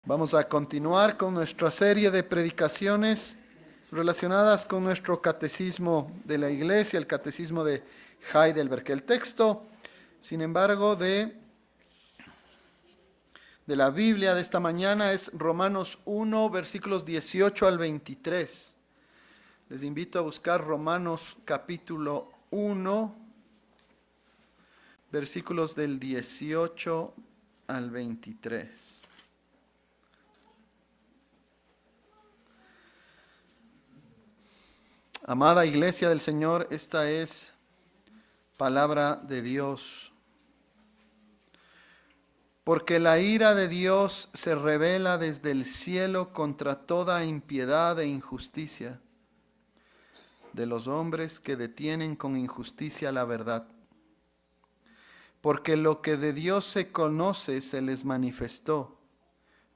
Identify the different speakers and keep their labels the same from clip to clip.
Speaker 1: Vamos a continuar con nuestra serie de predicaciones relacionadas con nuestro catecismo de la Iglesia, el catecismo de Heidelberg. El texto, sin embargo, de la Biblia de esta mañana es Romanos 1, versículos 18 al 23. Les invito a buscar Romanos capítulo 1, versículos del 18 al 23. Amada Iglesia del Señor, esta es palabra de Dios. Porque la ira de Dios se revela desde el cielo contra toda impiedad e injusticia de los hombres que detienen con injusticia la verdad. Porque lo que de Dios se conoce se les manifestó,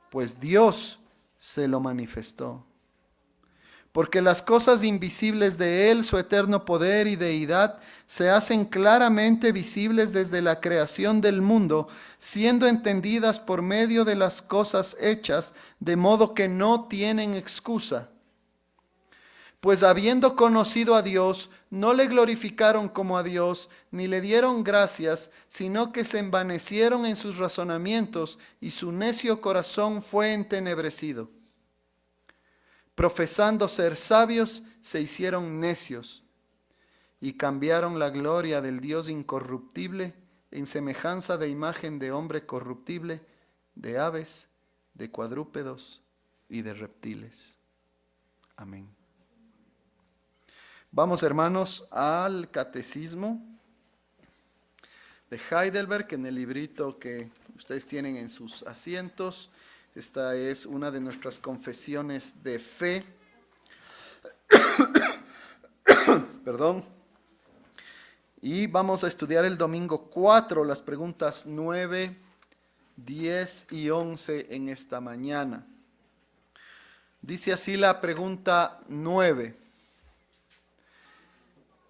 Speaker 1: pues Dios se lo manifestó. Porque las cosas invisibles de Él, su eterno poder y deidad, se hacen claramente visibles desde la creación del mundo, siendo entendidas por medio de las cosas hechas, de modo que no tienen excusa. Pues habiendo conocido a Dios, no le glorificaron como a Dios, ni le dieron gracias, sino que se envanecieron en sus razonamientos, y su necio corazón fue entenebrecido. Profesando ser sabios, se hicieron necios y cambiaron la gloria del Dios incorruptible en semejanza de imagen de hombre corruptible, de aves, de cuadrúpedos y de reptiles. Amén. Vamos, hermanos, al catecismo de Heidelberg, en el librito que ustedes tienen en sus asientos. Esta es una de nuestras confesiones de fe. Perdón. Y vamos a estudiar el domingo 4, las preguntas 9, 10 y 11 en esta mañana. Dice así la pregunta 9.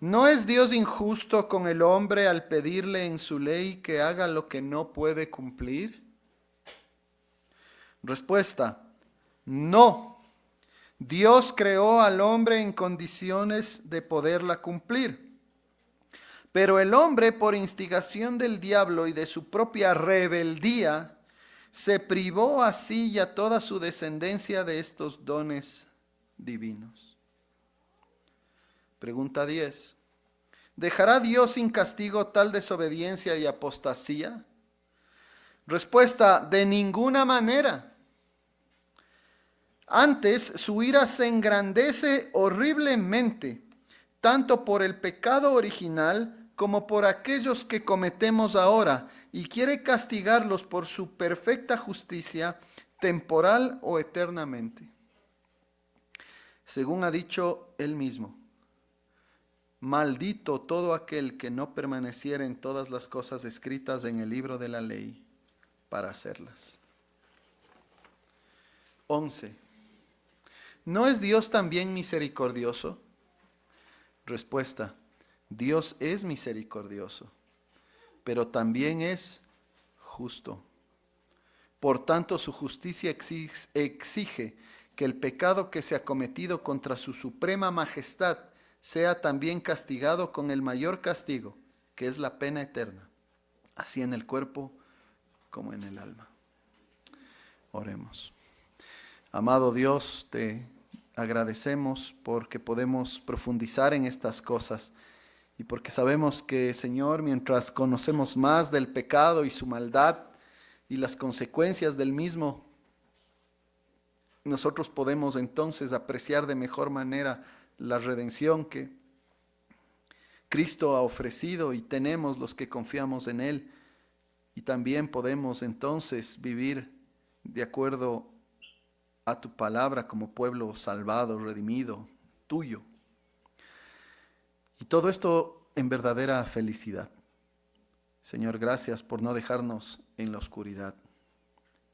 Speaker 1: ¿No es Dios injusto con el hombre al pedirle en su ley que haga lo que no puede cumplir? Respuesta: no. Dios creó al hombre en condiciones de poderla cumplir. Pero el hombre, por instigación del diablo y de su propia rebeldía, se privó así y a toda su descendencia de estos dones divinos. Pregunta 10. ¿Dejará Dios sin castigo tal desobediencia y apostasía? Respuesta: de ninguna manera. Antes, su ira se engrandece horriblemente, tanto por el pecado original como por aquellos que cometemos ahora, y quiere castigarlos por su perfecta justicia, temporal o eternamente. Según ha dicho él mismo: maldito todo aquel que no permaneciera en todas las cosas escritas en el libro de la ley para hacerlas. 11. ¿No es Dios también misericordioso? Respuesta: Dios es misericordioso, pero también es justo. Por tanto, su justicia exige que el pecado que se ha cometido contra su suprema majestad sea también castigado con el mayor castigo, que es la pena eterna, así en el cuerpo como en el alma. Oremos. Amado Dios, te agradecemos porque podemos profundizar en estas cosas y porque sabemos que, Señor, mientras conocemos más del pecado y su maldad y las consecuencias del mismo, nosotros podemos entonces apreciar de mejor manera la redención que Cristo ha ofrecido y tenemos los que confiamos en Él, y también podemos entonces vivir de acuerdo a tu palabra como pueblo salvado, redimido, tuyo. Y todo esto en verdadera felicidad. Señor, gracias por no dejarnos en la oscuridad.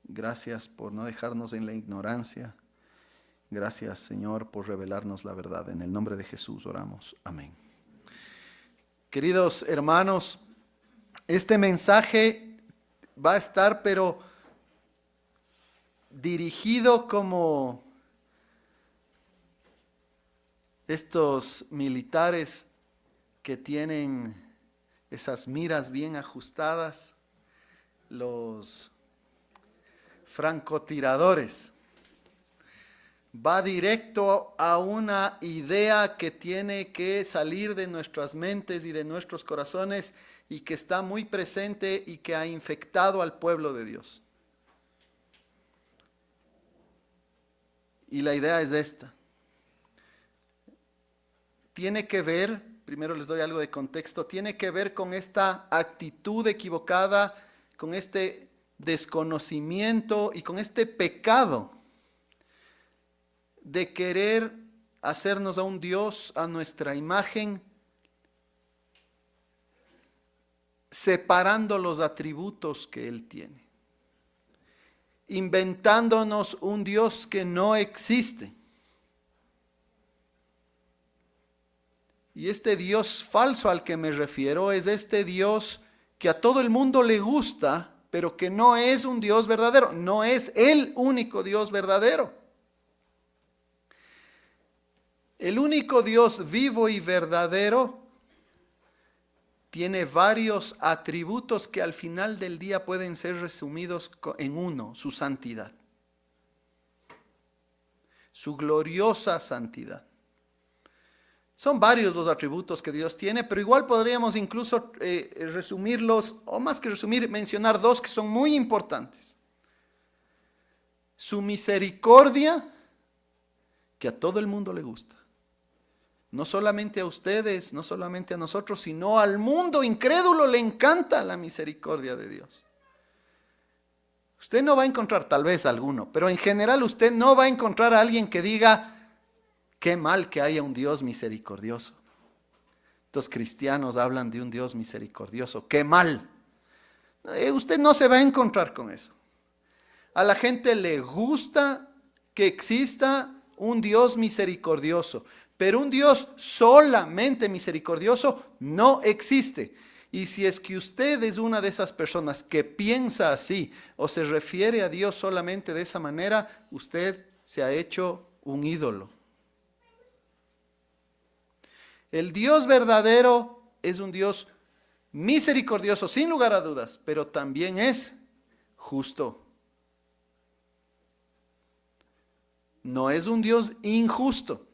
Speaker 1: Gracias por no dejarnos en la ignorancia. Gracias, Señor, por revelarnos la verdad. En el nombre de Jesús oramos. Amén. Queridos hermanos, este mensaje va a estar, pero dirigido como estos militares que tienen esas miras bien ajustadas, los francotiradores. Va directo a una idea que tiene que salir de nuestras mentes y de nuestros corazones y que está muy presente y que ha infectado al pueblo de Dios. Y la idea es esta. Tiene que ver, primero les doy algo de contexto, tiene que ver con esta actitud equivocada, con este desconocimiento y con este pecado de querer hacernos a un Dios a nuestra imagen, separando los atributos que Él tiene, inventándonos un Dios que no existe. Y este Dios falso al que me refiero es este Dios que a todo el mundo le gusta, pero que no es un Dios verdadero, no es el único Dios verdadero. El único Dios vivo y verdadero tiene varios atributos que al final del día pueden ser resumidos en uno: su santidad, su gloriosa santidad. Son varios los atributos que Dios tiene, pero igual podríamos incluso resumirlos, o más que resumir, mencionar dos que son muy importantes. Su misericordia, que a todo el mundo le gusta. No solamente a ustedes, no solamente a nosotros, sino al mundo incrédulo le encanta la misericordia de Dios. Usted no va a encontrar, tal vez alguno, pero en general usted no va a encontrar a alguien que diga: qué mal que haya un Dios misericordioso. Estos cristianos hablan de un Dios misericordioso. ¡Qué mal! Usted no se va a encontrar con eso. A la gente le gusta que exista un Dios misericordioso, pero un Dios solamente misericordioso no existe. Y si es que usted es una de esas personas que piensa así o se refiere a Dios solamente de esa manera, usted se ha hecho un ídolo. El Dios verdadero es un Dios misericordioso, sin lugar a dudas, pero también es justo. No es un Dios injusto.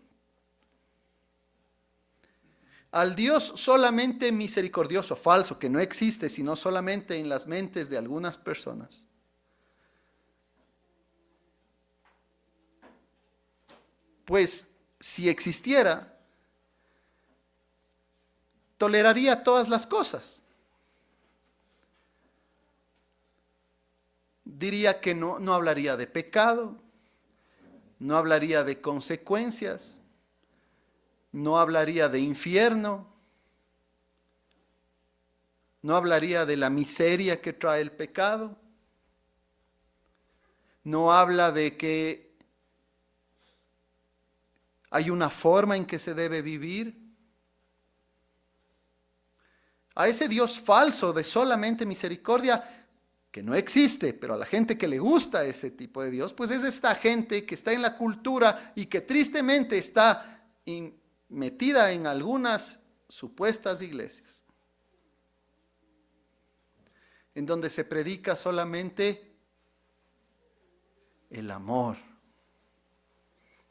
Speaker 1: Al Dios solamente misericordioso, falso, que no existe sino solamente en las mentes de algunas personas, pues si existiera, toleraría todas las cosas. Diría que no hablaría de pecado, no hablaría de consecuencias, no hablaría de infierno, no hablaría de la miseria que trae el pecado, no habla de que hay una forma en que se debe vivir. A ese Dios falso de solamente misericordia, que no existe, pero a la gente que le gusta ese tipo de Dios, pues es esta gente que está en la cultura y que tristemente está metida en algunas supuestas iglesias, en donde se predica solamente el amor.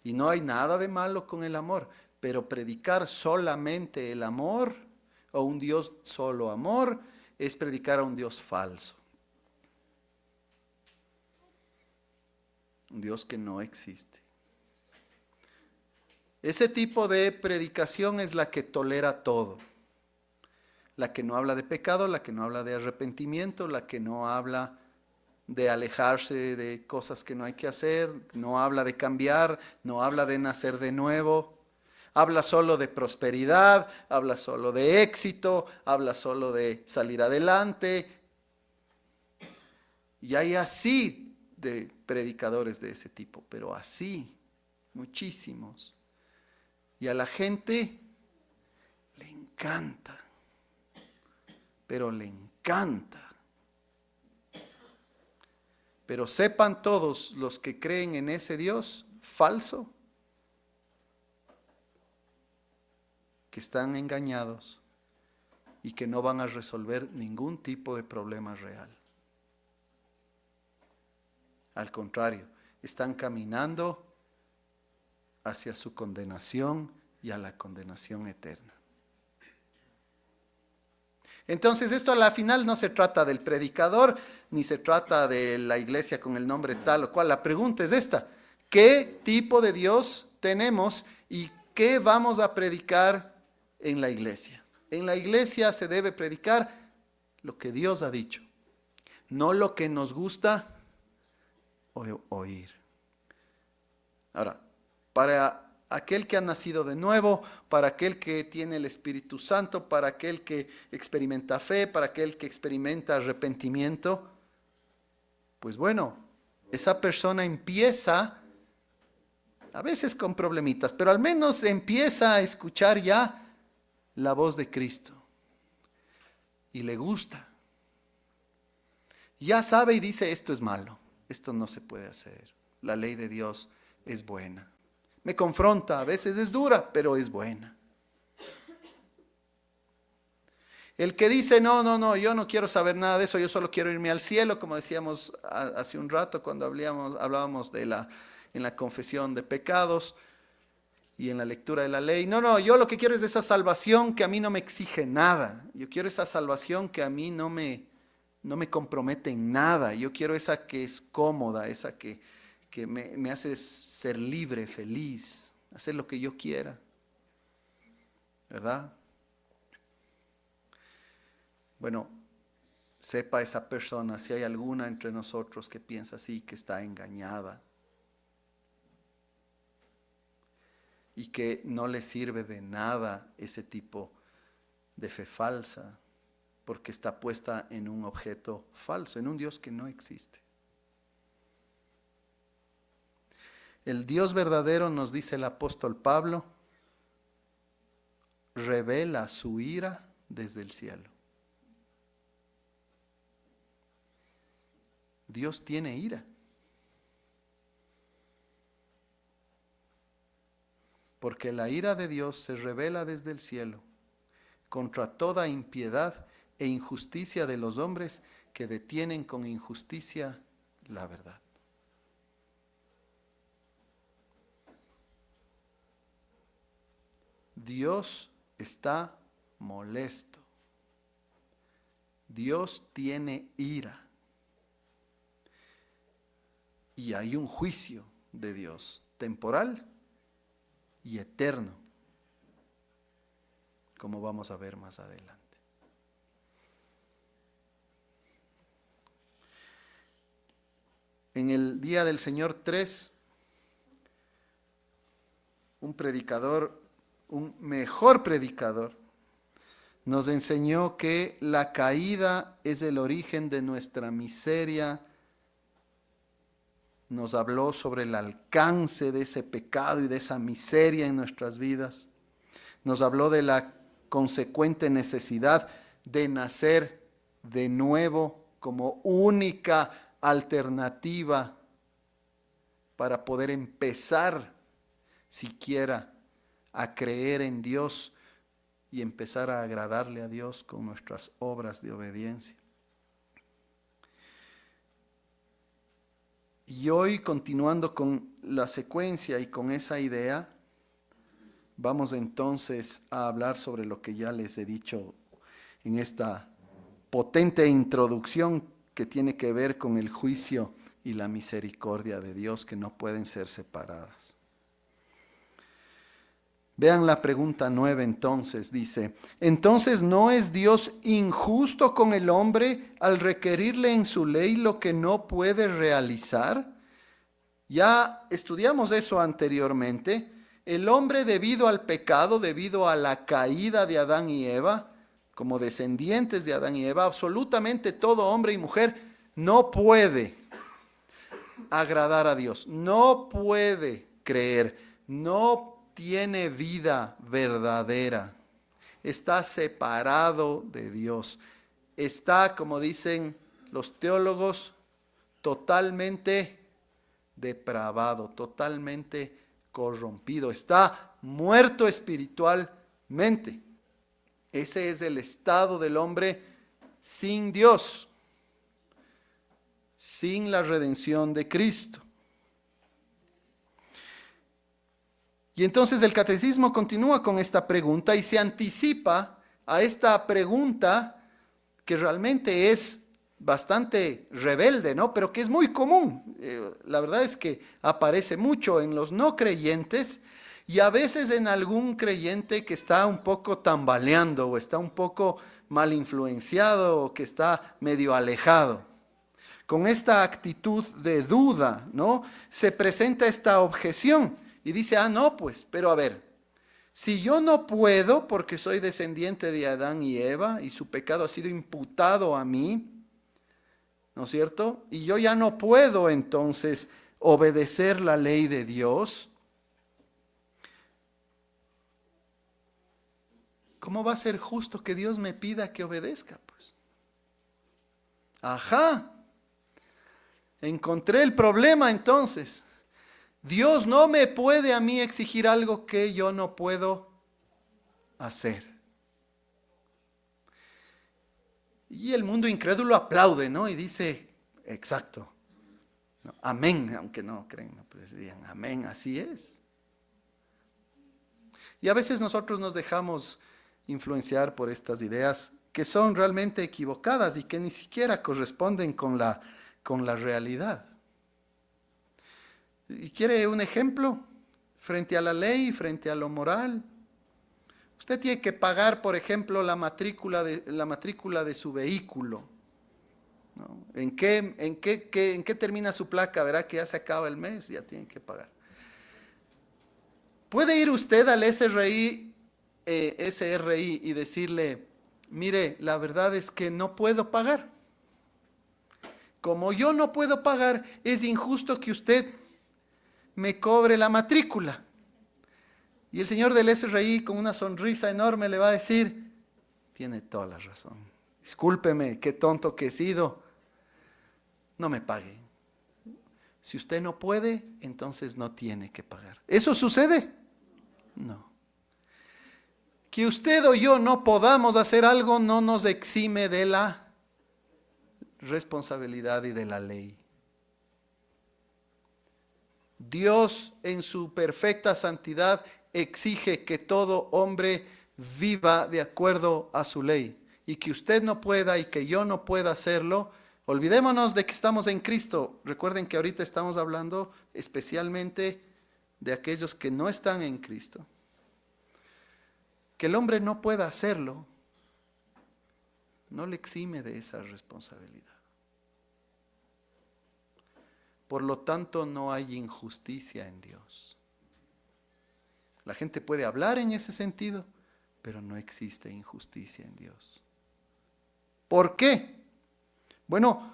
Speaker 1: Y no hay nada de malo con el amor, pero predicar solamente el amor, o un Dios solo amor, es predicar a un Dios falso. Un Dios que no existe. Ese tipo de predicación es la que tolera todo. La que no habla de pecado, la que no habla de arrepentimiento, la que no habla de alejarse de cosas que no hay que hacer, no habla de cambiar, no habla de nacer de nuevo. Habla solo de prosperidad, habla solo de éxito, habla solo de salir adelante. Y hay así de predicadores de ese tipo, pero así, muchísimos. Y a la gente le encanta, pero le encanta. Pero sepan todos los que creen en ese Dios falso, que están engañados y que no van a resolver ningún tipo de problema real. Al contrario, están caminando hacia su condenación y a la condenación eterna. Entonces esto a la final no se trata del predicador, ni se trata de la iglesia con el nombre tal o cual. La pregunta es esta: ¿qué tipo de Dios tenemos y qué vamos a predicar en la iglesia? En la iglesia se debe predicar lo que Dios ha dicho, no lo que nos gusta oír. Ahora, para aquel que ha nacido de nuevo, para aquel que tiene el Espíritu Santo, para aquel que experimenta fe, para aquel que experimenta arrepentimiento, pues bueno, esa persona empieza, a veces con problemitas, pero al menos empieza a escuchar ya la voz de Cristo y le gusta. Ya sabe y dice: esto es malo, esto no se puede hacer, la ley de Dios es buena. Me confronta, a veces es dura, pero es buena. El que dice: no, yo no quiero saber nada de eso, yo solo quiero irme al cielo, como decíamos hace un rato cuando hablábamos en la confesión de pecados y en la lectura de la ley. No, yo lo que quiero es esa salvación que a mí no me exige nada. Yo quiero esa salvación que a mí no me compromete en nada. Yo quiero esa que es cómoda, esa que me hace ser libre, feliz, hacer lo que yo quiera, ¿verdad? Bueno, sepa esa persona, si hay alguna entre nosotros que piensa así, que está engañada y que no le sirve de nada ese tipo de fe falsa, porque está puesta en un objeto falso, en un Dios que no existe. El Dios verdadero, nos dice el apóstol Pablo, revela su ira desde el cielo. Dios tiene ira. Porque la ira de Dios se revela desde el cielo contra toda impiedad e injusticia de los hombres que detienen con injusticia la verdad. Dios está molesto. Dios tiene ira. Y hay un juicio de Dios, temporal y eterno, como vamos a ver más adelante. En el día del Señor 3, un predicador, un mejor predicador, nos enseñó que la caída es el origen de nuestra miseria. Nos habló sobre el alcance de ese pecado y de esa miseria en nuestras vidas. Nos habló de la consecuente necesidad de nacer de nuevo como única alternativa para poder empezar siquiera a creer en Dios y empezar a agradarle a Dios con nuestras obras de obediencia. Y hoy, continuando con la secuencia y con esa idea, vamos entonces a hablar sobre lo que ya les he dicho en esta potente introducción que tiene que ver con el juicio y la misericordia de Dios, que no pueden ser separadas. Vean la pregunta 9 entonces, dice: ¿entonces no es Dios injusto con el hombre al requerirle en su ley lo que no puede realizar? Ya estudiamos eso anteriormente. El hombre, debido al pecado, debido a la caída de Adán y Eva, como descendientes de Adán y Eva, absolutamente todo hombre y mujer no puede agradar a Dios, no puede creer, no tiene vida verdadera, está separado de Dios, está, como dicen los teólogos, totalmente depravado, totalmente corrompido, está muerto espiritualmente. Ese es el estado del hombre sin Dios, sin la redención de Cristo. Y entonces el catecismo continúa con esta pregunta y se anticipa a esta pregunta que realmente es bastante rebelde, ¿no? Pero que es muy común. La verdad es que aparece mucho en los no creyentes y a veces en algún creyente que está un poco tambaleando o está un poco mal influenciado o que está medio alejado. Con esta actitud de duda, ¿no? Se presenta esta objeción y dice, no, pues, pero a ver, si yo no puedo porque soy descendiente de Adán y Eva y su pecado ha sido imputado a mí, ¿no es cierto? Y yo ya no puedo entonces obedecer la ley de Dios. ¿Cómo va a ser justo que Dios me pida que obedezca? Pues, ajá, encontré el problema entonces. Dios no me puede a mí exigir algo que yo no puedo hacer. Y el mundo incrédulo aplaude, ¿no? Y dice, exacto, no, amén, aunque no creen, ¿no? Pero dirían, amén, así es. Y a veces nosotros nos dejamos influenciar por estas ideas que son realmente equivocadas y que ni siquiera corresponden con la realidad. ¿Y quiere un ejemplo? Frente a la ley, frente a lo moral. Usted tiene que pagar, por ejemplo, la matrícula de su vehículo, ¿no? ¿En qué termina su placa? Verá que ya se acaba el mes, ya tiene que pagar. ¿Puede ir usted al SRI y decirle, mire, la verdad es que no puedo pagar? Como yo no puedo pagar, es injusto que usted me cobre la matrícula. Y el señor del SRI con una sonrisa enorme le va a decir, tiene toda la razón. Discúlpeme, qué tonto que he sido. No me pague. Si usted no puede, entonces no tiene que pagar. ¿Eso sucede? No. Que usted o yo no podamos hacer algo no nos exime de la responsabilidad y de la ley. Dios en su perfecta santidad exige que todo hombre viva de acuerdo a su ley. Y que usted no pueda y que yo no pueda hacerlo. Olvidémonos de que estamos en Cristo. Recuerden que ahorita estamos hablando especialmente de aquellos que no están en Cristo. Que el hombre no pueda hacerlo no le exime de esa responsabilidad. Por lo tanto, no hay injusticia en Dios. La gente puede hablar en ese sentido, pero no existe injusticia en Dios. ¿Por qué? Bueno,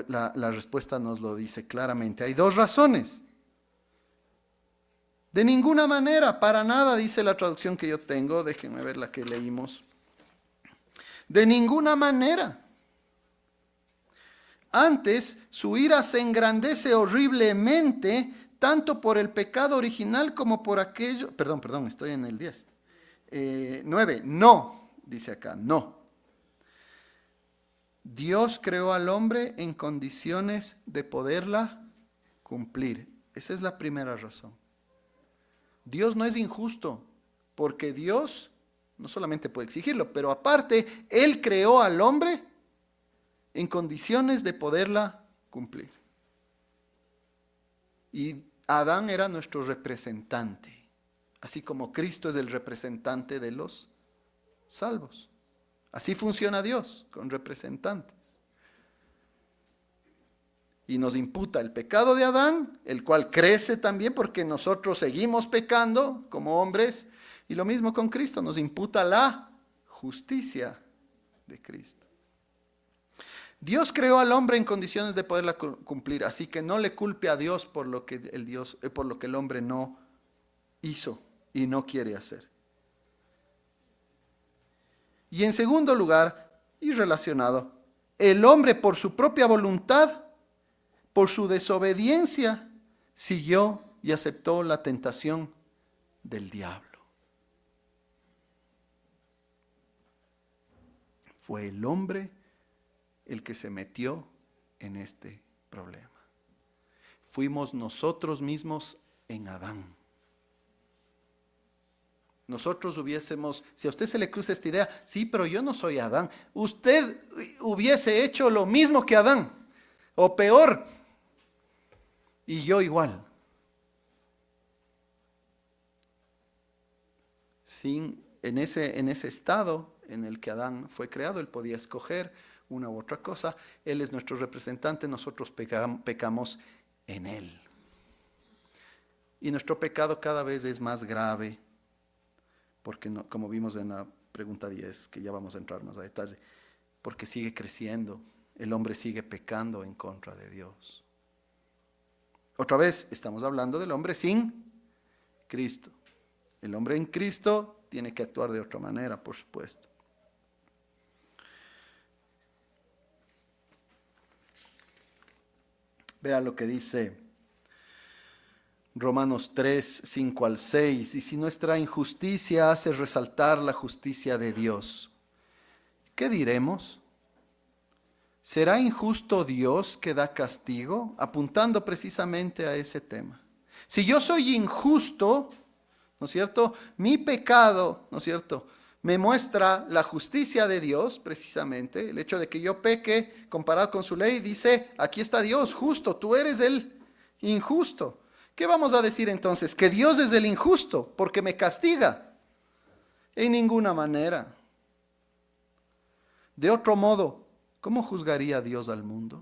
Speaker 1: la respuesta nos lo dice claramente. Hay dos razones. De ninguna manera, para nada, dice la traducción que yo tengo. Déjenme ver la que leímos. De ninguna manera. Antes, su ira se engrandece horriblemente, tanto por el pecado original como por aquello... Perdón, estoy en el 10. 9, no, dice acá, no. Dios creó al hombre en condiciones de poderla cumplir. Esa es la primera razón. Dios no es injusto, porque Dios no solamente puede exigirlo, pero aparte, Él creó al hombre en condiciones de poderla cumplir. Y Adán era nuestro representante, así como Cristo es el representante de los salvos. Así funciona Dios, con representantes. Y nos imputa el pecado de Adán, el cual crece también porque nosotros seguimos pecando como hombres, y lo mismo con Cristo, nos imputa la justicia de Cristo. Dios creó al hombre en condiciones de poderla cumplir, así que no le culpe a Dios por lo que el hombre no hizo y no quiere hacer. Y en segundo lugar, y relacionado, el hombre por su propia voluntad por su desobediencia, siguió y aceptó la tentación del diablo. Fue el hombre el que se metió en este problema. Fuimos nosotros mismos en Adán. Nosotros hubiésemos, si a usted se le cruza esta idea, sí, pero yo no soy Adán. Usted hubiese hecho lo mismo que Adán, o peor, y yo igual. En ese estado en el que Adán fue creado, él podía escoger una u otra cosa. Él es nuestro representante, nosotros pecamos en él. Y nuestro pecado cada vez es más grave, porque no, como vimos en la pregunta 10, que ya vamos a entrar más a detalle, porque sigue creciendo, el hombre sigue pecando en contra de Dios. Otra vez, estamos hablando del hombre sin Cristo. El hombre en Cristo tiene que actuar de otra manera, por supuesto. Vea lo que dice Romanos 3, 5 al 6. Y si nuestra injusticia hace resaltar la justicia de Dios, ¿qué diremos? ¿Será injusto Dios que da castigo? Apuntando precisamente a ese tema. Si yo soy injusto, ¿no es cierto? Mi pecado, ¿no es cierto?, me muestra la justicia de Dios, precisamente. El hecho de que yo peque comparado con su ley, dice, aquí está Dios, justo, tú eres el injusto. ¿Qué vamos a decir entonces? ¿Que Dios es el injusto porque me castiga? En ninguna manera. De otro modo, ¿cómo juzgaría Dios al mundo?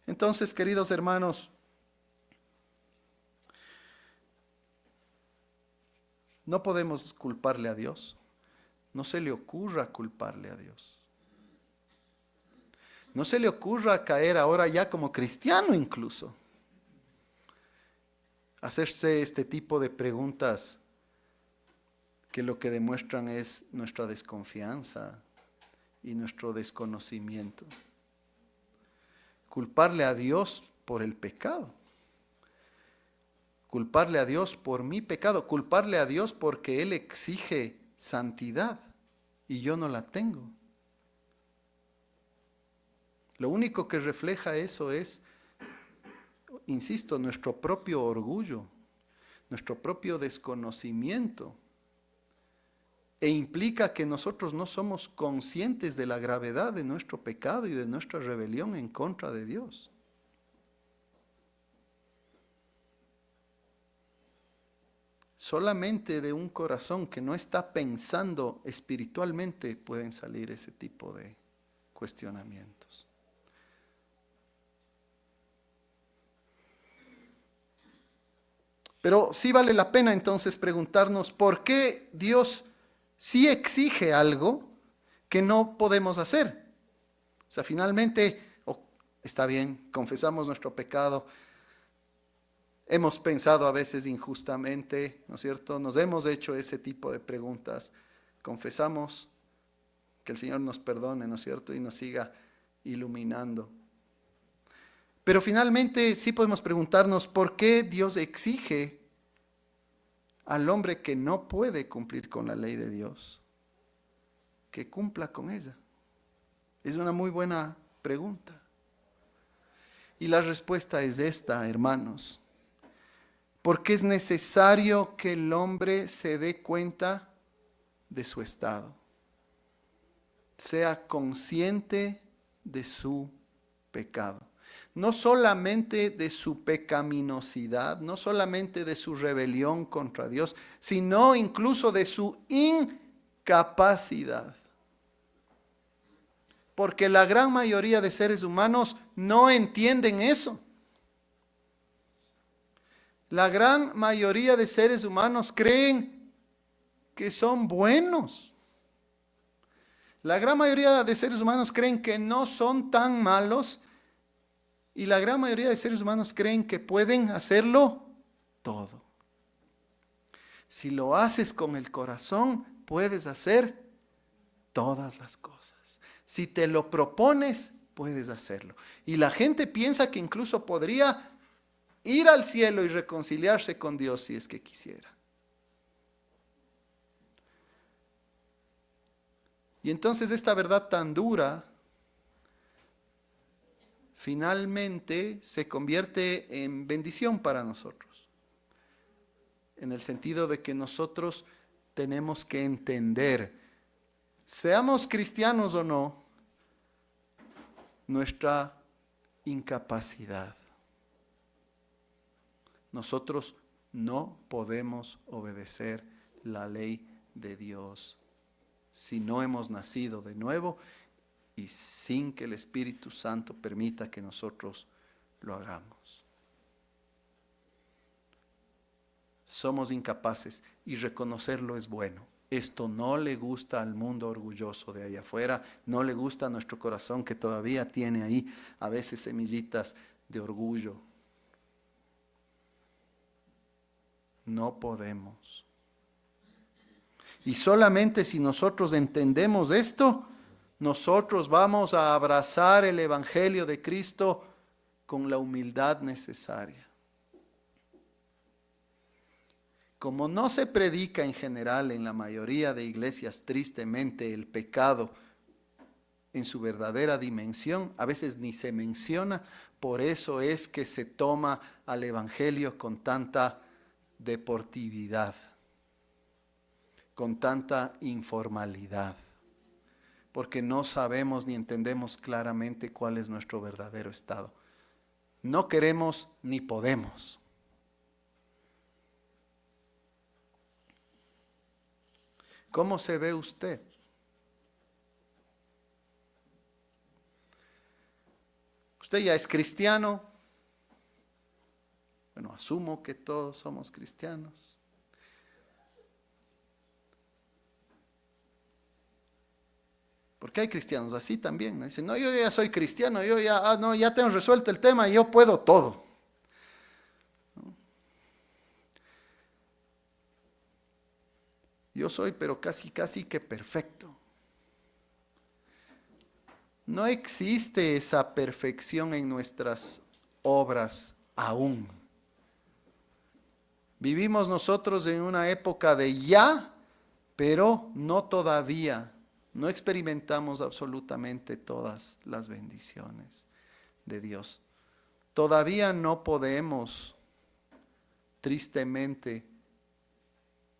Speaker 1: Entonces, queridos hermanos, no podemos culparle a Dios. No se le ocurra culparle a Dios. No se le ocurra caer ahora ya como cristiano incluso. Hacerse este tipo de preguntas que lo que demuestran es nuestra desconfianza y nuestro desconocimiento. Culparle a Dios por el pecado. Culparle a Dios por mi pecado. Culparle a Dios porque Él exige santidad y yo no la tengo. Lo único que refleja eso es, insisto, nuestro propio orgullo, nuestro propio desconocimiento. E implica que nosotros no somos conscientes de la gravedad de nuestro pecado y de nuestra rebelión en contra de Dios. Solamente de un corazón que no está pensando espiritualmente pueden salir ese tipo de cuestionamientos. Pero sí vale la pena entonces preguntarnos por qué Dios sí exige algo que no podemos hacer. O sea, finalmente, está bien, confesamos nuestro pecado, hemos pensado a veces injustamente, ¿no es cierto? Nos hemos hecho ese tipo de preguntas, confesamos, que el Señor nos perdone, ¿no es cierto? Y nos siga iluminando. Pero finalmente sí podemos preguntarnos por qué Dios exige al hombre que no puede cumplir con la ley de Dios, que cumpla con ella. Es una muy buena pregunta. Y la respuesta es esta, hermanos. Porque es necesario que el hombre se dé cuenta de su estado, sea consciente de su pecado. No solamente de su pecaminosidad, no solamente de su rebelión contra Dios, sino incluso de su incapacidad. Porque la gran mayoría de seres humanos no entienden eso. La gran mayoría de seres humanos creen que son buenos. La gran mayoría de seres humanos creen que no son tan malos. Y la gran mayoría de seres humanos creen que pueden hacerlo todo. Si lo haces con el corazón, puedes hacer todas las cosas. Si te lo propones, puedes hacerlo. Y la gente piensa que incluso podría ir al cielo y reconciliarse con Dios si es que quisiera. Y entonces esta verdad tan dura finalmente se convierte en bendición para nosotros. En el sentido de que nosotros tenemos que entender, seamos cristianos o no, nuestra incapacidad. Nosotros no podemos obedecer la ley de Dios si no hemos nacido de nuevo y sin que el Espíritu Santo permita que nosotros lo hagamos. Somos incapaces y reconocerlo es bueno. Esto no le gusta al mundo orgulloso de allá afuera, no le gusta a nuestro corazón que todavía tiene ahí a veces semillitas de orgullo. No podemos. Y solamente si nosotros entendemos esto, nosotros vamos a abrazar el Evangelio de Cristo con la humildad necesaria. Como no se predica en general en la mayoría de iglesias tristemente el pecado en su verdadera dimensión, a veces ni se menciona, por eso es que se toma al Evangelio con tanta deportividad, con tanta informalidad, porque no sabemos ni entendemos claramente cuál es nuestro verdadero estado. No queremos ni podemos. ¿Cómo se ve usted? Usted ya es cristiano. Bueno, asumo que todos somos cristianos. Porque hay cristianos así también, ¿no? Dicen, no, yo ya soy cristiano, yo ya, no, ya tengo resuelto el tema y yo puedo todo. ¿No? Yo soy, pero casi que perfecto. No existe esa perfección en nuestras obras aún. Vivimos nosotros en una época de ya, pero no todavía. No experimentamos absolutamente todas las bendiciones de Dios. Todavía no podemos, tristemente,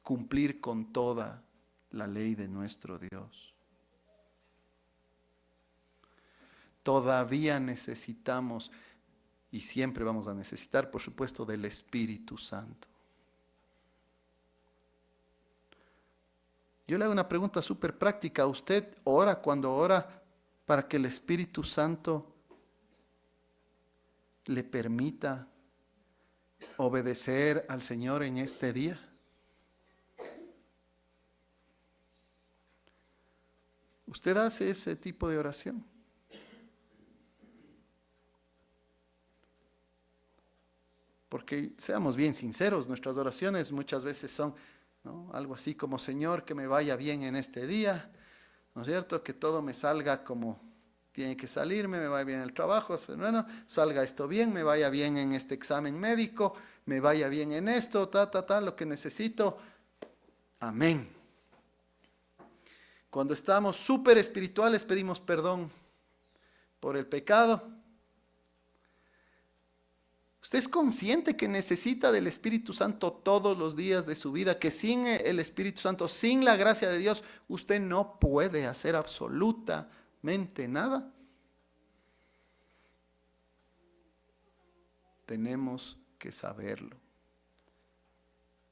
Speaker 1: cumplir con toda la ley de nuestro Dios. Todavía necesitamos, y siempre vamos a necesitar, por supuesto, del Espíritu Santo. Yo le hago una pregunta súper práctica. ¿Usted ora cuando ora para que el Espíritu Santo le permita obedecer al Señor en este día? ¿Usted hace ese tipo de oración? Porque seamos bien sinceros, nuestras oraciones muchas veces son, ¿no?, algo así como, Señor, que me vaya bien en este día, ¿no es cierto? Que todo me salga como tiene que salirme, me vaya bien en el trabajo, bueno, salga esto bien, me vaya bien en este examen médico, me vaya bien en esto, lo que necesito. Amén. Cuando estamos súper espirituales pedimos perdón por el pecado. ¿Usted es consciente que necesita del Espíritu Santo todos los días de su vida? Que sin el Espíritu Santo, sin la gracia de Dios, usted no puede hacer absolutamente nada. Tenemos que saberlo.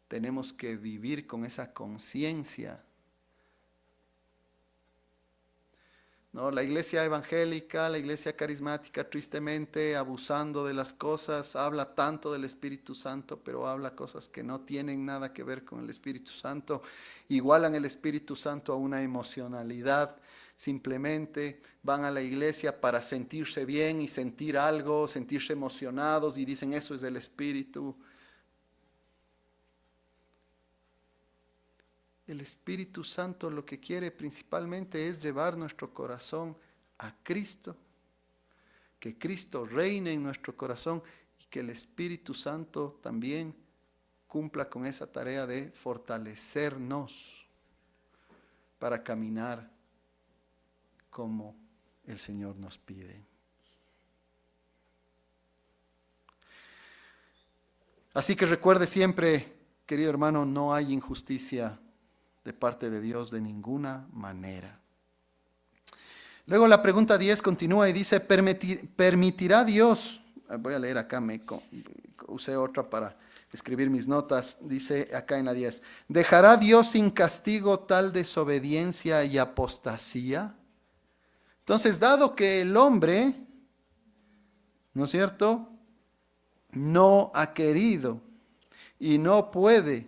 Speaker 1: Tenemos que vivir con esa conciencia. No, la iglesia evangélica, la iglesia carismática, tristemente, abusando de las cosas, habla tanto del Espíritu Santo, pero habla cosas que no tienen nada que ver con el Espíritu Santo. Igualan el Espíritu Santo a una emocionalidad. Simplemente van a la iglesia para sentirse bien y sentir algo, sentirse emocionados y dicen eso es el Espíritu. El Espíritu Santo lo que quiere principalmente es llevar nuestro corazón a Cristo, que Cristo reine en nuestro corazón y que el Espíritu Santo también cumpla con esa tarea de fortalecernos para caminar como el Señor nos pide. Así que recuerde siempre, querido hermano, no hay injusticia de parte de Dios de ninguna manera. Luego la pregunta 10 continúa y dice, ¿permitirá Dios? Voy a leer acá, usé otra para escribir mis notas, dice acá en la 10, ¿dejará Dios sin castigo tal desobediencia y apostasía? Entonces, dado que el hombre, ¿no es cierto?, no ha querido y no puede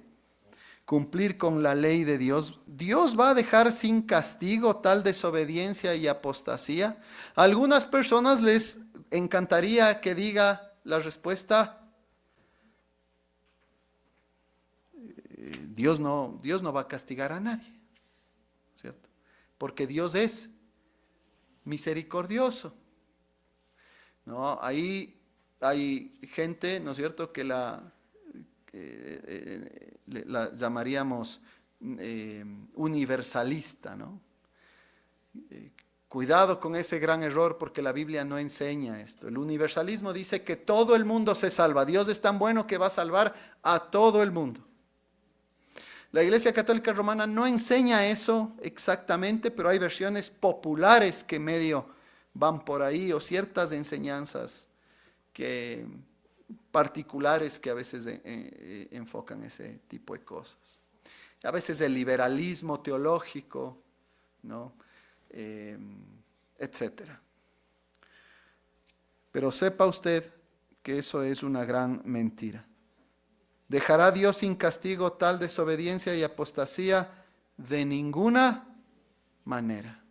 Speaker 1: cumplir con la ley de Dios, ¿Dios va a dejar sin castigo tal desobediencia y apostasía? A algunas personas les encantaría que diga la respuesta, Dios no va a castigar a nadie, ¿cierto? Porque Dios es misericordioso. No, ahí hay gente, ¿no es cierto?, que la llamaríamos universalista, ¿no? Cuidado con ese gran error porque la Biblia no enseña esto. El universalismo dice que todo el mundo se salva. Dios es tan bueno que va a salvar a todo el mundo. La Iglesia Católica Romana no enseña eso exactamente, pero hay versiones populares que medio van por ahí, o ciertas enseñanzas particulares que a veces enfocan ese tipo de cosas. A veces el liberalismo teológico, ¿no? Etcétera. Pero sepa usted que eso es una gran mentira. ¿Dejará Dios sin castigo tal desobediencia y apostasía? De ninguna manera.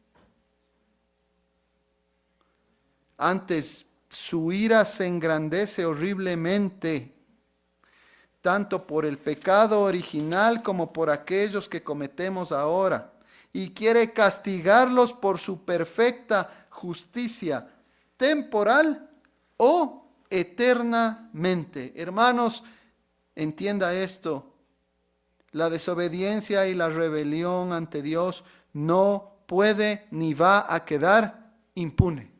Speaker 1: Antes, su ira se engrandece horriblemente, tanto por el pecado original como por aquellos que cometemos ahora, y quiere castigarlos por su perfecta justicia, temporal o eternamente. Hermanos, entienda esto, la desobediencia y la rebelión ante Dios no puede ni va a quedar impune.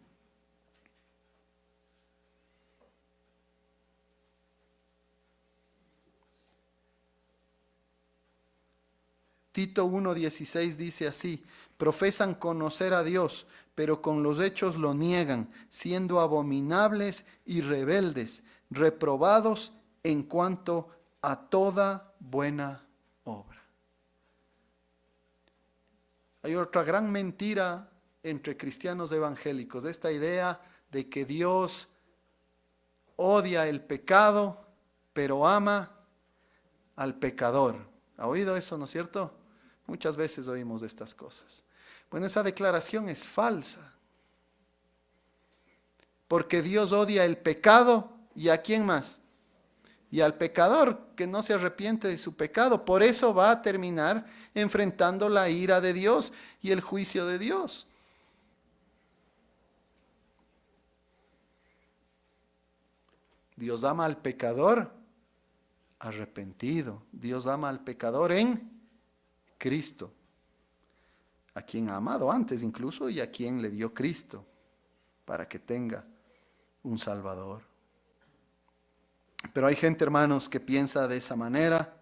Speaker 1: Tito 1:16 dice así, profesan conocer a Dios, pero con los hechos lo niegan, siendo abominables y rebeldes, reprobados en cuanto a toda buena obra. Hay otra gran mentira entre cristianos evangélicos, esta idea de que Dios odia el pecado, pero ama al pecador. ¿Ha oído eso, no es cierto? Muchas veces oímos de estas cosas. Bueno, esa declaración es falsa. Porque Dios odia el pecado, ¿y a quién más? Y al pecador que no se arrepiente de su pecado. Por eso va a terminar enfrentando la ira de Dios y el juicio de Dios. Dios ama al pecador arrepentido. Dios ama al pecador en Cristo, a quien ha amado antes incluso y a quien le dio Cristo para que tenga un Salvador. Pero hay gente, hermanos, que piensa de esa manera,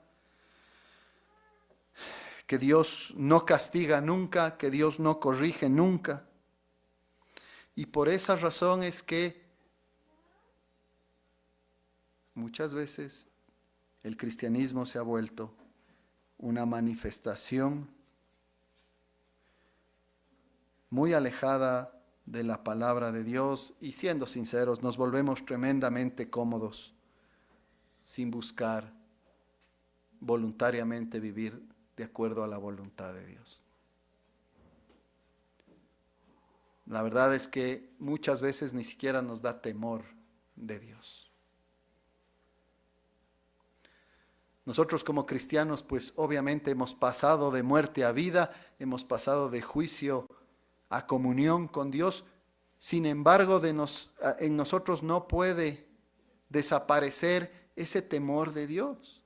Speaker 1: que Dios no castiga nunca, que Dios no corrige nunca. Y por esa razón es que muchas veces el cristianismo se ha vuelto una manifestación muy alejada de la palabra de Dios y, siendo sinceros, nos volvemos tremendamente cómodos sin buscar voluntariamente vivir de acuerdo a la voluntad de Dios. La verdad es que muchas veces ni siquiera nos da temor de Dios. Nosotros como cristianos, pues obviamente hemos pasado de muerte a vida, hemos pasado de juicio a comunión con Dios, Sin embargo, en nosotros no puede desaparecer ese temor de Dios.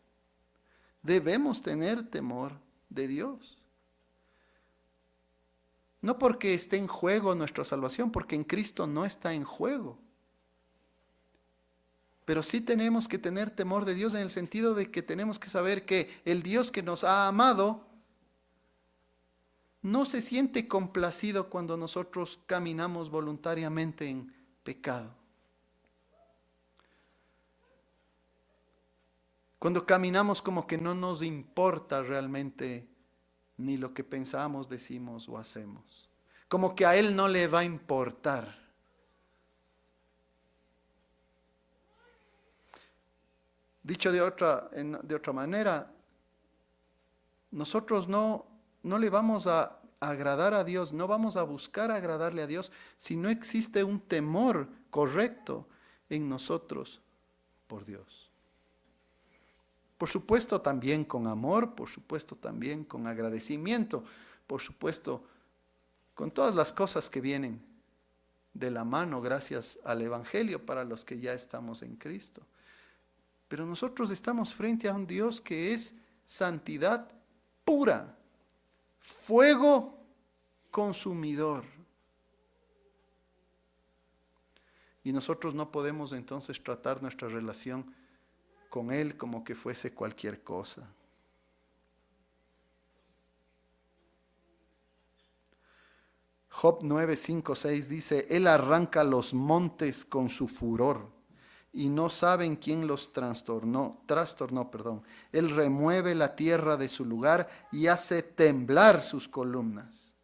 Speaker 1: Debemos tener temor de Dios. No porque esté en juego nuestra salvación, porque en Cristo no está en juego. Pero sí tenemos que tener temor de Dios en el sentido de que tenemos que saber que el Dios que nos ha amado no se siente complacido cuando nosotros caminamos voluntariamente en pecado. Cuando caminamos como que no nos importa realmente ni lo que pensamos, decimos o hacemos. Como que a Él no le va a importar. Dicho de otra manera, nosotros no le vamos a agradar a Dios, no vamos a buscar agradarle a Dios si no existe un temor correcto en nosotros por Dios. Por supuesto también con amor, por supuesto también con agradecimiento, por supuesto con todas las cosas que vienen de la mano gracias al Evangelio para los que ya estamos en Cristo. Pero nosotros estamos frente a un Dios que es santidad pura, fuego consumidor. Y nosotros no podemos entonces tratar nuestra relación con Él como que fuese cualquier cosa. Job 9, 5, 6 dice, Él arranca los montes con su furor y no saben quién los trastornó. Él remueve la tierra de su lugar y hace temblar sus columnas.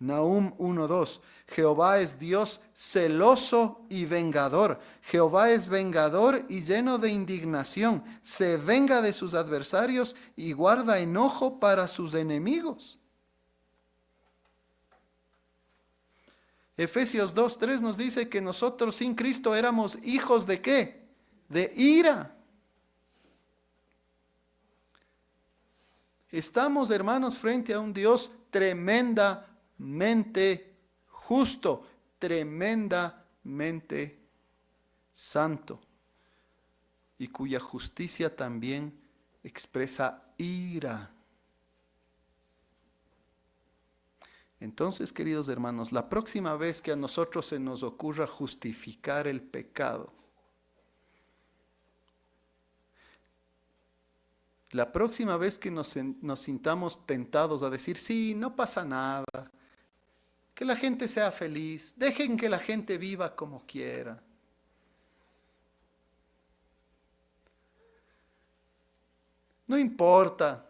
Speaker 1: Nahum 1:2, Jehová es Dios celoso y vengador. Jehová es vengador y lleno de indignación. Se venga de sus adversarios y guarda enojo para sus enemigos. Efesios 2:3 nos dice que nosotros sin Cristo éramos hijos ¿de qué? De ira. Estamos, hermanos, frente a un Dios tremendamente justo, tremendamente santo, y cuya justicia también expresa ira. Entonces, queridos hermanos, la próxima vez que a nosotros se nos ocurra justificar el pecado, la próxima vez que nos sintamos tentados a decir, sí, no pasa nada, que la gente sea feliz, dejen que la gente viva como quiera. No importa.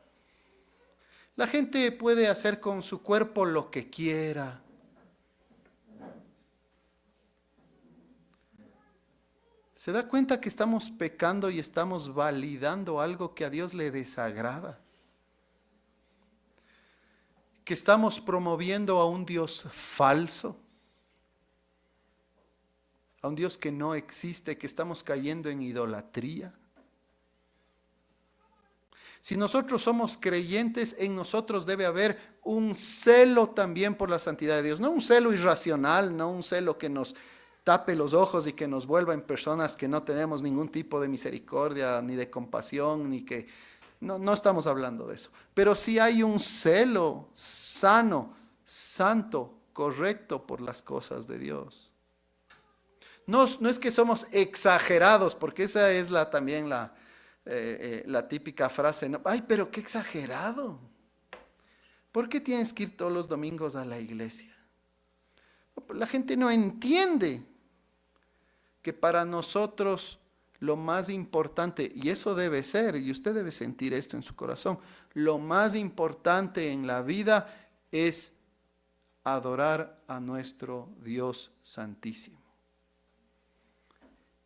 Speaker 1: La gente puede hacer con su cuerpo lo que quiera. ¿Se da cuenta que estamos pecando y estamos validando algo que a Dios le desagrada? Que estamos promoviendo a un Dios falso, a un Dios que no existe, que estamos cayendo en idolatría. Si nosotros somos creyentes, en nosotros debe haber un celo también por la santidad de Dios. No un celo irracional, no un celo que nos tape los ojos y que nos vuelva en personas que no tenemos ningún tipo de misericordia, ni de compasión, ni que... No estamos hablando de eso. Pero sí hay un celo sano, santo, correcto por las cosas de Dios. No es que somos exagerados, porque esa es también la típica frase, ¿no? Ay, pero qué exagerado. ¿Por qué tienes que ir todos los domingos a la iglesia? La gente no entiende que para nosotros lo más importante, y eso debe ser, y usted debe sentir esto en su corazón, lo más importante en la vida es adorar a nuestro Dios Santísimo.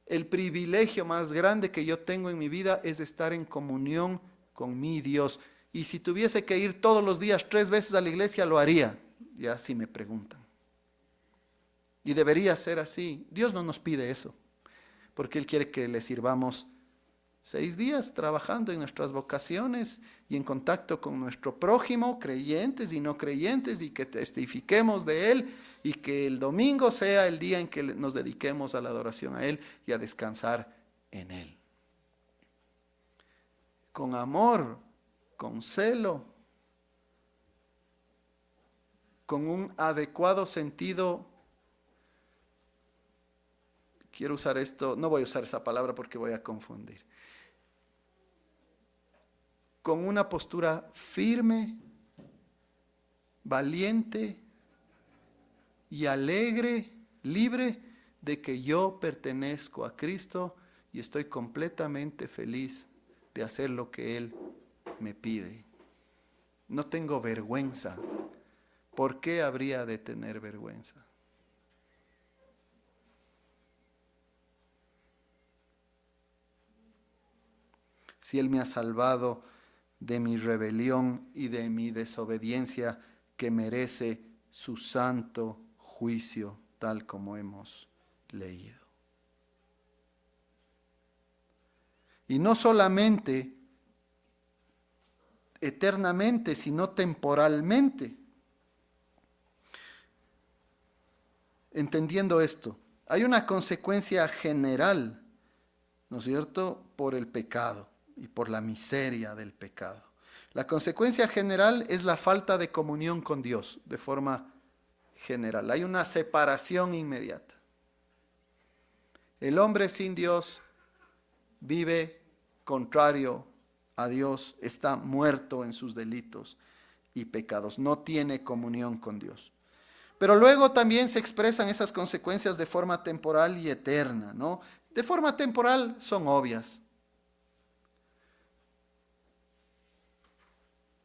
Speaker 1: El privilegio más grande que yo tengo en mi vida es estar en comunión con mi Dios. Y si tuviese que ir todos los días 3 veces a la iglesia, lo haría. Ya si me preguntan. Y debería ser así. Dios no nos pide eso, porque Él quiere que le sirvamos 6 días trabajando en nuestras vocaciones y en contacto con nuestro prójimo, creyentes y no creyentes, y que testifiquemos de Él, y que el domingo sea el día en que nos dediquemos a la adoración a Él y a descansar en Él. Con amor, con celo, con un adecuado sentido. Quiero usar esto, no voy a usar esa palabra porque voy a confundir. Con una postura firme, valiente y alegre, libre de que yo pertenezco a Cristo y estoy completamente feliz de hacer lo que Él me pide. No tengo vergüenza. ¿Por qué habría de tener vergüenza? Si Él me ha salvado de mi rebelión y de mi desobediencia que merece su santo juicio, tal como hemos leído. Y no solamente eternamente, sino temporalmente. Entendiendo esto, hay una consecuencia general, ¿no es cierto?, por el pecado y por la miseria del pecado. La consecuencia general es la falta de comunión con Dios, de forma general. Hay una separación inmediata. El hombre sin Dios vive contrario a Dios, está muerto en sus delitos y pecados, no tiene comunión con Dios. Pero luego también se expresan esas consecuencias de forma temporal y eterna, ¿no? De forma temporal son obvias.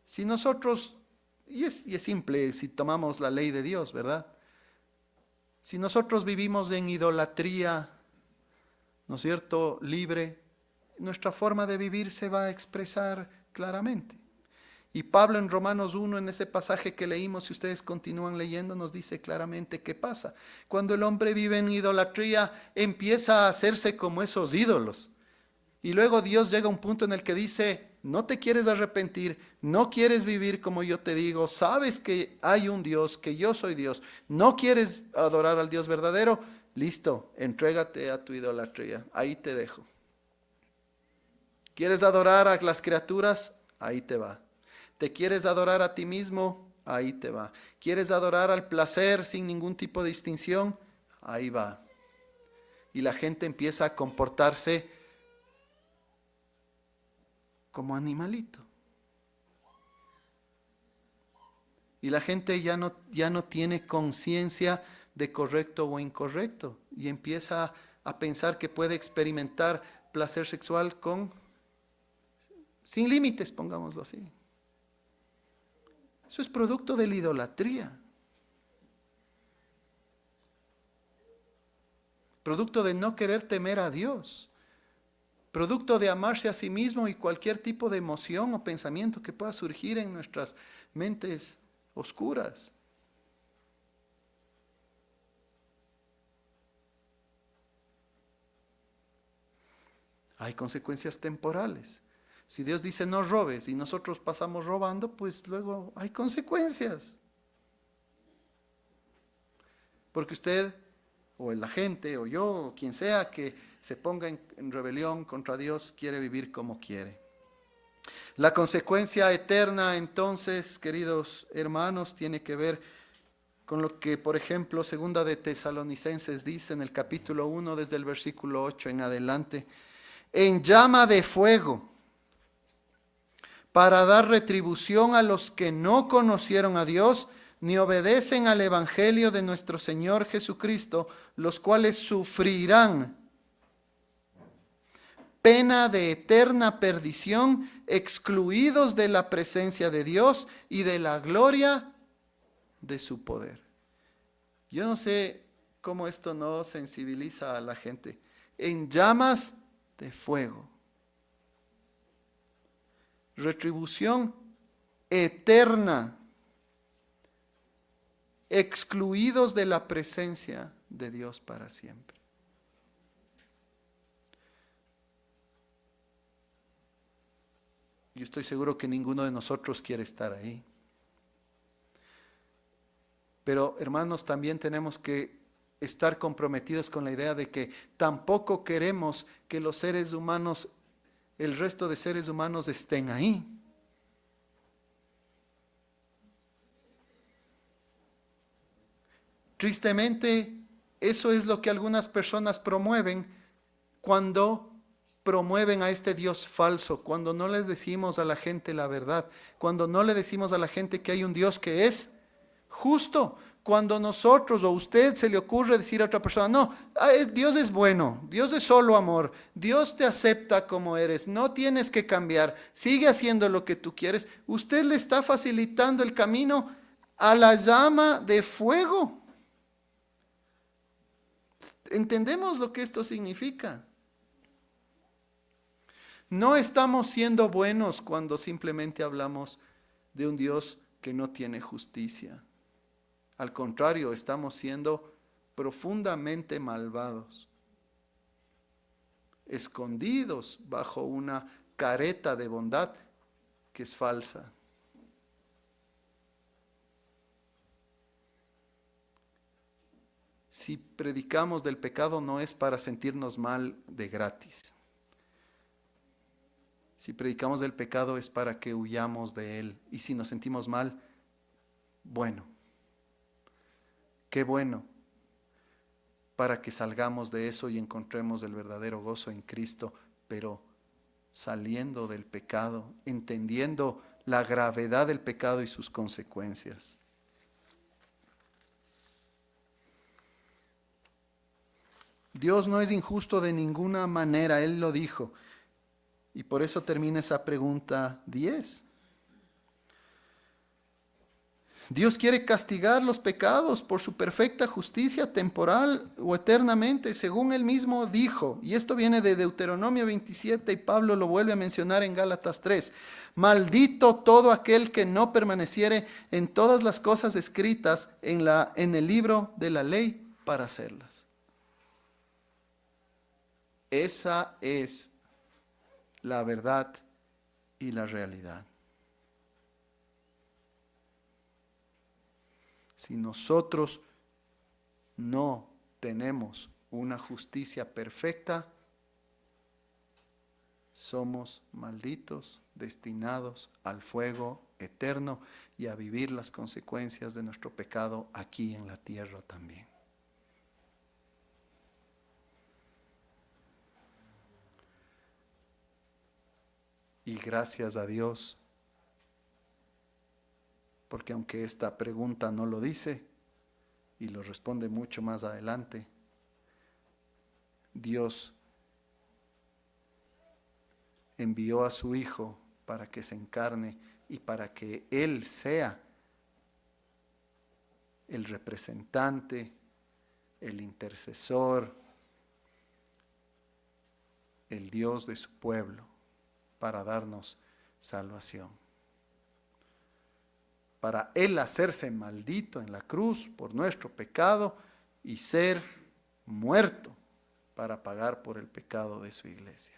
Speaker 1: Si nosotros, y es simple si tomamos la ley de Dios, ¿verdad? Si nosotros vivimos en idolatría, ¿no es cierto?, libre, nuestra forma de vivir se va a expresar claramente. Y Pablo en Romanos 1, en ese pasaje que leímos, si ustedes continúan leyendo, nos dice claramente qué pasa. Cuando el hombre vive en idolatría, empieza a hacerse como esos ídolos. Y luego Dios llega a un punto en el que dice, no te quieres arrepentir, no quieres vivir como yo te digo, sabes que hay un Dios, que yo soy Dios, no quieres adorar al Dios verdadero, listo, entrégate a tu idolatría, ahí te dejo. ¿Quieres adorar a las criaturas? Ahí te va. ¿Te quieres adorar a ti mismo? Ahí te va. ¿Quieres adorar al placer sin ningún tipo de distinción? Ahí va. Y la gente empieza a comportarse como animalito. Y la gente ya no tiene conciencia de correcto o incorrecto. Y empieza a pensar que puede experimentar placer sexual sin límites, pongámoslo así. Eso es producto de la idolatría. Producto de no querer temer a Dios. Producto de amarse a sí mismo y cualquier tipo de emoción o pensamiento que pueda surgir en nuestras mentes oscuras. Hay consecuencias temporales. Si Dios dice no robes y nosotros pasamos robando, pues luego hay consecuencias. Porque usted, o la gente, o yo, o quien sea que se ponga en rebelión contra Dios, quiere vivir como quiere. La consecuencia eterna, entonces, queridos hermanos, tiene que ver con lo que, por ejemplo, segunda de Tesalonicenses dice en el capítulo 1, desde el versículo 8 en adelante, en llama de fuego, para dar retribución a los que no conocieron a Dios, ni obedecen al Evangelio de nuestro Señor Jesucristo, los cuales sufrirán pena de eterna perdición, excluidos de la presencia de Dios y de la gloria de su poder. Yo no sé cómo esto no sensibiliza a la gente. En llamas de fuego. Retribución eterna, excluidos de la presencia de Dios para siempre. Yo estoy seguro que ninguno de nosotros quiere estar ahí. Pero hermanos, también tenemos que estar comprometidos con la idea de que tampoco queremos que los seres humanos, el resto de seres humanos estén ahí. Tristemente, eso es lo que algunas personas promueven cuando promueven a este Dios falso, cuando no les decimos a la gente la verdad, cuando no le decimos a la gente que hay un Dios que es justo. Cuando nosotros o a usted se le ocurre decir a otra persona, no, Dios es bueno, Dios es solo amor, Dios te acepta como eres, no tienes que cambiar, sigue haciendo lo que tú quieres, usted le está facilitando el camino a la llama de fuego. ¿Entendemos lo que esto significa? No estamos siendo buenos cuando simplemente hablamos de un Dios que no tiene justicia. Al contrario, estamos siendo profundamente malvados, escondidos bajo una careta de bondad que es falsa. Si predicamos del pecado no es para sentirnos mal de gratis. Si predicamos del pecado es para que huyamos de él. Y si nos sentimos mal, bueno, qué bueno, para que salgamos de eso y encontremos el verdadero gozo en Cristo, pero saliendo del pecado, entendiendo la gravedad del pecado y sus consecuencias. Dios no es injusto de ninguna manera, Él lo dijo. Y por eso termina esa pregunta 10. Dios quiere castigar los pecados por su perfecta justicia temporal o eternamente, según Él mismo dijo. Y esto viene de Deuteronomio 27 y Pablo lo vuelve a mencionar en Gálatas 3. Maldito todo aquel que no permaneciere en todas las cosas escritas en el libro de la ley para hacerlas. Esa es la verdad y la realidad. Si nosotros no tenemos una justicia perfecta, somos malditos, destinados al fuego eterno y a vivir las consecuencias de nuestro pecado aquí en la tierra también. Y gracias a Dios, porque aunque esta pregunta no lo dice, y lo responde mucho más adelante, Dios envió a su Hijo para que se encarne y para que Él sea el representante, el intercesor, el Dios de su pueblo, para darnos salvación. Para Él hacerse maldito en la cruz por nuestro pecado y ser muerto para pagar por el pecado de su iglesia.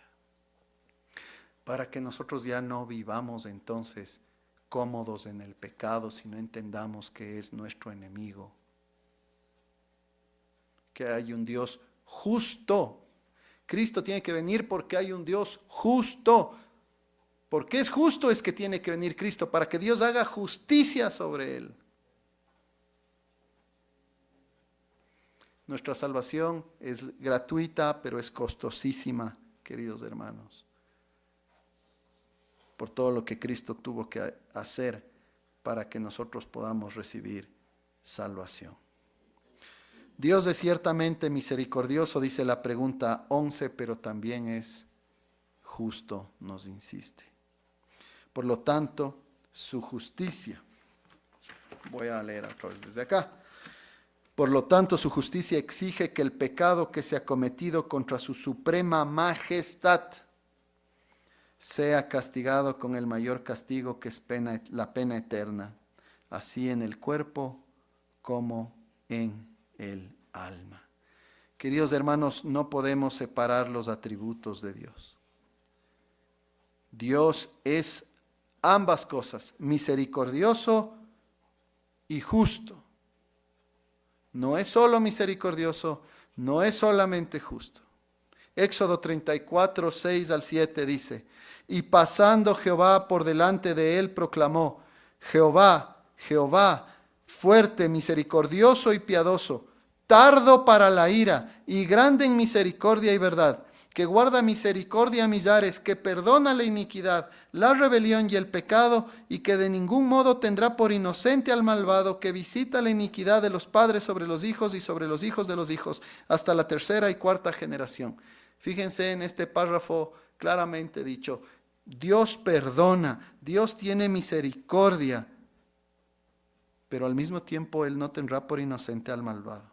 Speaker 1: Para que nosotros ya no vivamos entonces cómodos en el pecado, sino entendamos que es nuestro enemigo. Que hay un Dios justo. Cristo tiene que venir porque hay un Dios justo. Porque es justo es que tiene que venir Cristo, para que Dios haga justicia sobre él. Nuestra salvación es gratuita, pero es costosísima, queridos hermanos. Por todo lo que Cristo tuvo que hacer para que nosotros podamos recibir salvación. Dios es ciertamente misericordioso, dice la pregunta 11, pero también es justo, nos insiste. Por lo tanto, su justicia, voy a leer otra vez desde acá. Por lo tanto, su justicia exige que el pecado que se ha cometido contra su suprema majestad sea castigado con el mayor castigo que es la pena eterna, así en el cuerpo como en el alma. Queridos hermanos, no podemos separar los atributos de Dios. Dios es ambas cosas, misericordioso y justo. No es solo misericordioso, no es solamente justo. Éxodo 34, 6 al 7 dice: y pasando Jehová por delante de él, proclamó: Jehová, Jehová, fuerte, misericordioso y piadoso, tardo para la ira y grande en misericordia y verdad, que guarda misericordia a millares, que perdona la iniquidad, la rebelión y el pecado, y que de ningún modo tendrá por inocente al malvado, que visita la iniquidad de los padres sobre los hijos y sobre los hijos de los hijos, hasta la tercera y cuarta generación. Fíjense en este párrafo claramente dicho: Dios perdona, Dios tiene misericordia, pero al mismo tiempo Él no tendrá por inocente al malvado.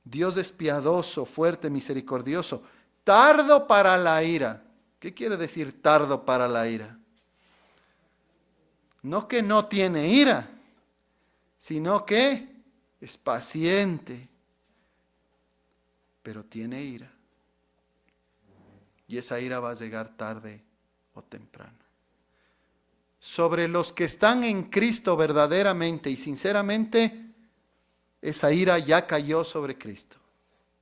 Speaker 1: Dios es piadoso, fuerte, misericordioso, tardo para la ira. ¿Qué quiere decir tardo para la ira? No que no tiene ira, sino que es paciente, pero tiene ira. Y esa ira va a llegar tarde o temprano. Sobre los que están en Cristo verdaderamente y sinceramente, esa ira ya cayó sobre Cristo.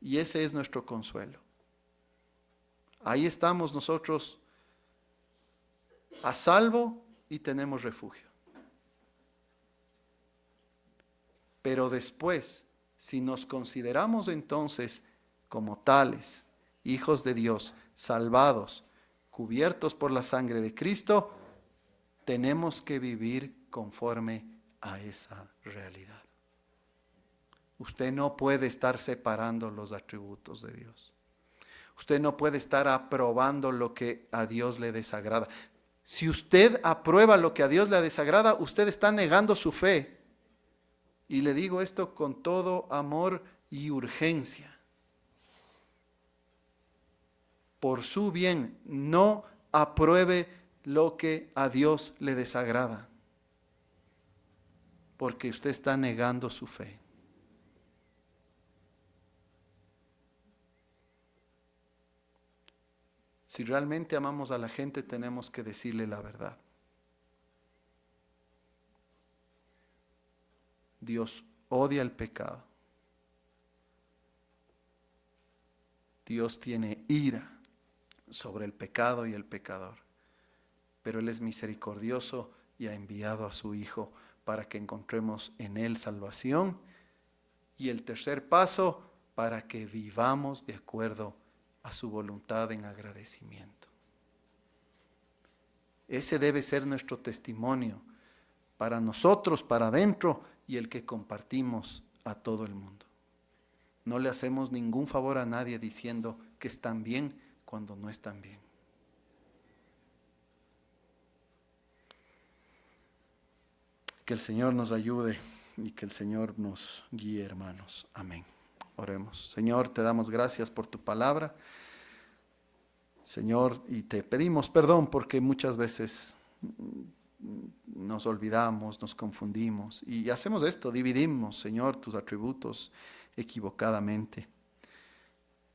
Speaker 1: Y ese es nuestro consuelo. Ahí estamos nosotros a salvo y tenemos refugio. Pero después, si nos consideramos entonces como tales, hijos de Dios, salvados, cubiertos por la sangre de Cristo, tenemos que vivir conforme a esa realidad. Usted no puede estar separando los atributos de Dios. Usted no puede estar aprobando lo que a Dios le desagrada. Si usted aprueba lo que a Dios le desagrada, usted está negando su fe. Y le digo esto con todo amor y urgencia. Por su bien, no apruebe lo que a Dios le desagrada, porque usted está negando su fe. Si realmente amamos a la gente, tenemos que decirle la verdad. Dios odia el pecado. Dios tiene ira sobre el pecado y el pecador. Pero Él es misericordioso y ha enviado a su Hijo para que encontremos en Él salvación. Y el tercer paso, para que vivamos de acuerdo a su voluntad en agradecimiento. Ese debe ser nuestro testimonio para nosotros, para adentro, y el que compartimos a todo el mundo. No le hacemos ningún favor a nadie diciendo que están bien cuando no están bien. Que el Señor nos ayude y que el Señor nos guíe, hermanos. Amén. Oremos. Señor, te damos gracias por tu palabra. Señor, y te pedimos perdón porque muchas veces nos olvidamos, nos confundimos y hacemos esto, dividimos, Señor, tus atributos equivocadamente.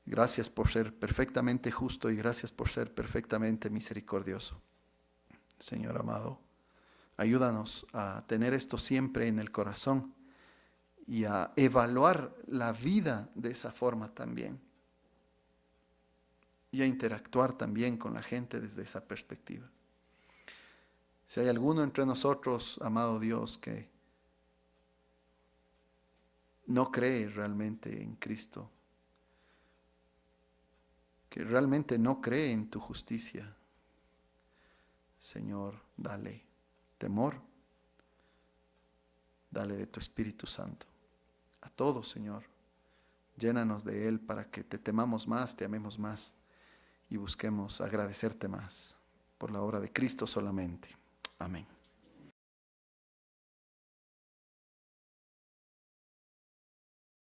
Speaker 1: Gracias por ser perfectamente justo y gracias por ser perfectamente misericordioso. Señor amado, ayúdanos a tener esto siempre en el corazón y a evaluar la vida de esa forma también. Y a interactuar también con la gente desde esa perspectiva. Si hay alguno entre nosotros, amado Dios, que no cree realmente en Cristo, que realmente no cree en tu justicia, Señor, dale temor, dale de tu Espíritu Santo a todos, Señor. Llénanos de Él para que te temamos más, te amemos más y busquemos agradecerte más por la obra de Cristo solamente. Amén.